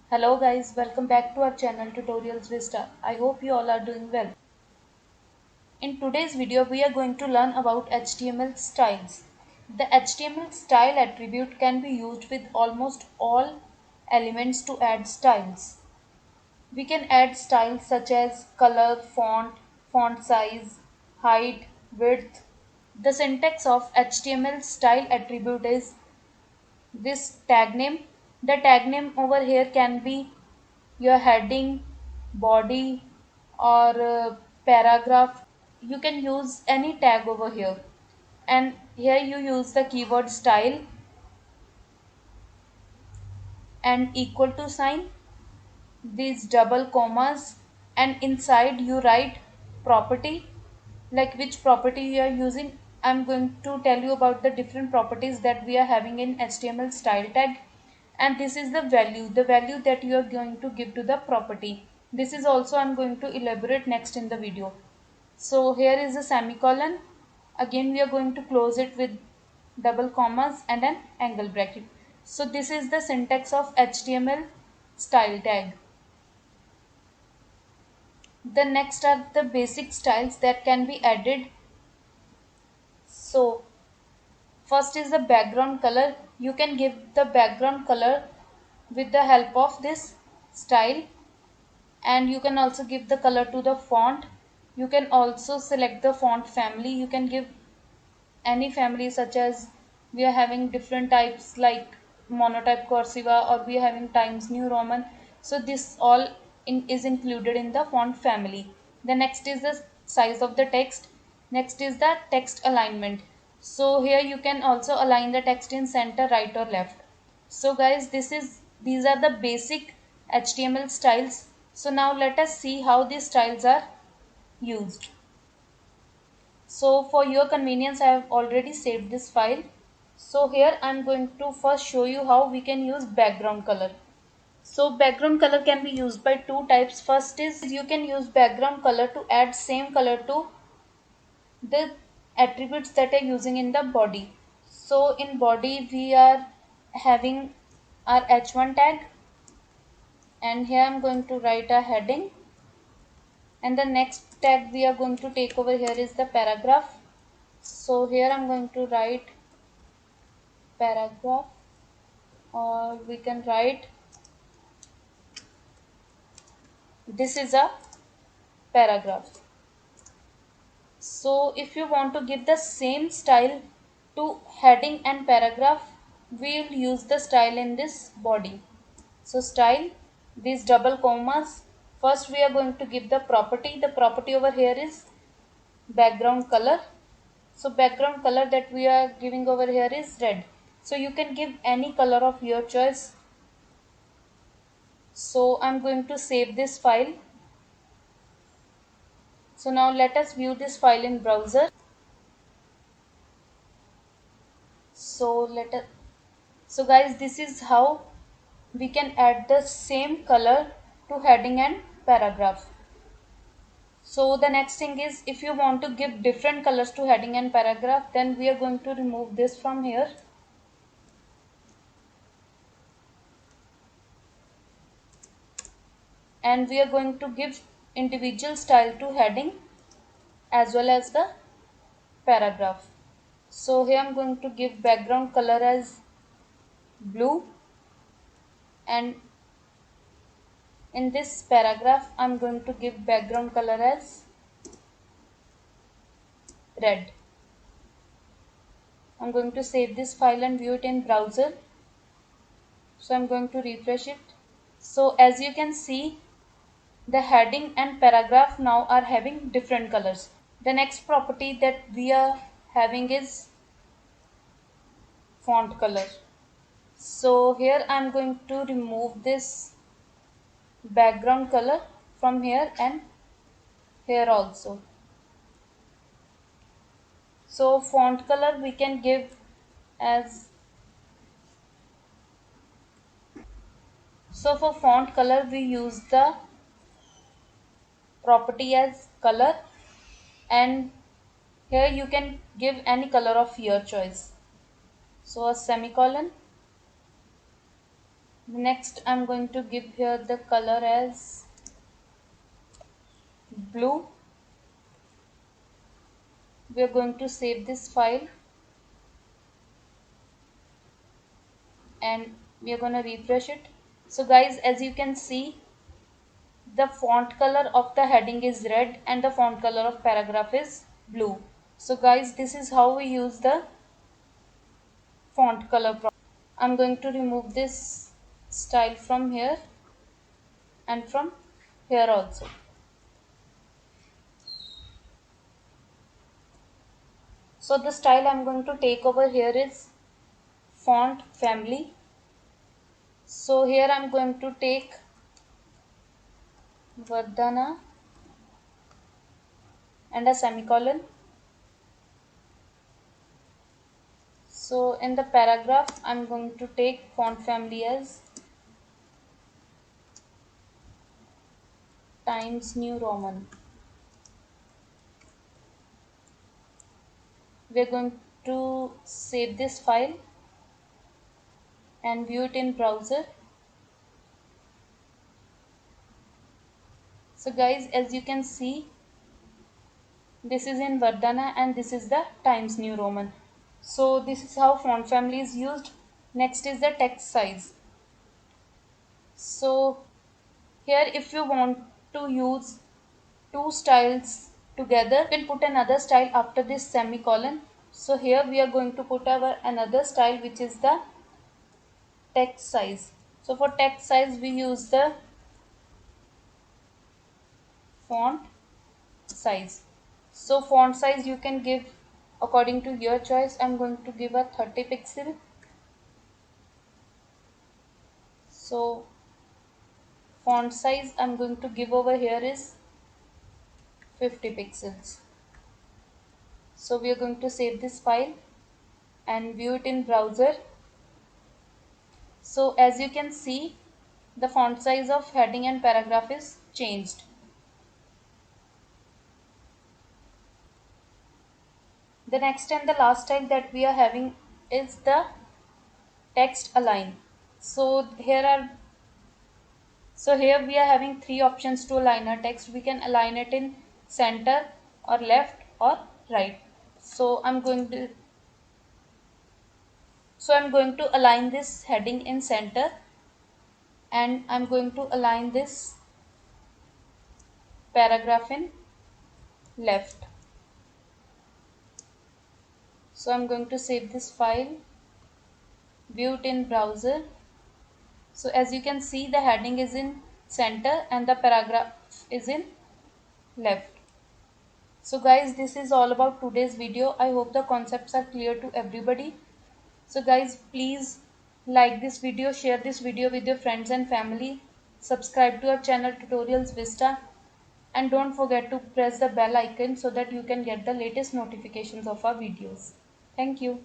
Hello guys, welcome back to our channel Tutorials Vista. I hope you all are doing well. In today's video, we are going to learn about HTML styles. The HTML style attribute can be used with almost all elements to add styles. We can add styles such as color, font size, height, width. The syntax of HTML style attribute is this tag name. The tag name over here can be your heading, body, or paragraph. You can use any tag over here. And here you use the keyword style and equal to sign, these double commas, and inside you write property, like which property you are using. I'm going to tell you about the different properties that we are having in HTML style tag, and this is the value that you are going to give to the property. This is also I'm going to elaborate next in the video. So here is a semicolon. Again we are going to close it with double commas and an angle bracket. So this is the syntax of HTML style tag. The next are the basic styles that can be added. So first is the background color. You can give the background color with the help of this style, and you can also give the color to the font. You can also select the font family. You can give any family, such as we are having different types like monotype cursiva, or we are having Times New Roman. So this all is included in the font family. The next is the size of the text. Next is the text alignment. So here you can also align the text in center, right, or left. So guys, these are the basic HTML styles. So now let us see how these styles are used. So for your convenience, I have already saved this file. So here I'm going to first show you how we can use background color. So background color can be used by two types. First is you can use background color to add same color to the attributes that are using in the body. So in body we are having our h1 tag, and here I'm going to write a heading, and the next tag we are going to take over here is the paragraph. So here I'm going to write paragraph, or we can write this is a paragraph. So if you want to give the same style to heading and paragraph, we will use the style in this body. So style, these double commas. First we are going to give the property. The property over here is background color. So background color that we are giving over here is red. So you can give any color of your choice. So I'm going to save this file. So now let us view this file in browser. So so guys, this is how we can add the same color to heading and paragraph. So the next thing is, if you want to give different colors to heading and paragraph, then we are going to remove this from here. And we are going to give individual style to heading as well as the paragraph. So here I'm going to give background color as blue, and in this paragraph I'm going to give background color as red. I'm going to save this file and view it in browser. So I'm going to refresh it. So as you can see, the heading and paragraph now are having different colors. The next property that we are having is font color. So here I'm going to remove this background color from here and here also. So font color we can give as, so for font color we use the property as color, and here you can give any color of your choice. So a semicolon, Next I'm going to give here the color as blue. We are going to save this file and we are going to refresh it. So guys, as you can see, the font color of the heading is red and the font color of paragraph is blue. So guys, this is how we use the font color. I'm going to remove this style from here and from here also. So the style I'm going to take over here is font family. So here I'm going to take Vardhana and a semicolon. So in the paragraph I'm going to take font family as Times New Roman. We're going to save this file and view it in browser. So guys, as you can see, this is in Vardhana and this is the Times New Roman. So this is how font family is used. Next is the text size. So here if you want to use two styles together, you can put another style after this semicolon. So here we are going to put our another style, which is the text size. So for text size we use the font size. So font size you can give according to your choice. I'm going to give a 30 pixel. So font size I'm going to give over here is 50 pixels. So we are going to save this file and view it in browser. So as you can see, the font size of heading and paragraph is changed. The next and the last style that we are having is the text align. So here we are having three options to align our text. We can align it in center or left or right. So I'm going to align this heading in center and I'm going to align this paragraph in left. So I'm going to save this file, view it in browser. So as you can see, the heading is in center and the paragraph is in left. So guys, this is all about today's video. I hope the concepts are clear to everybody. So guys, please like this video, share this video with your friends and family, subscribe to our channel Tutorials Vista, and don't forget to press the bell icon so that you can get the latest notifications of our videos. Thank you.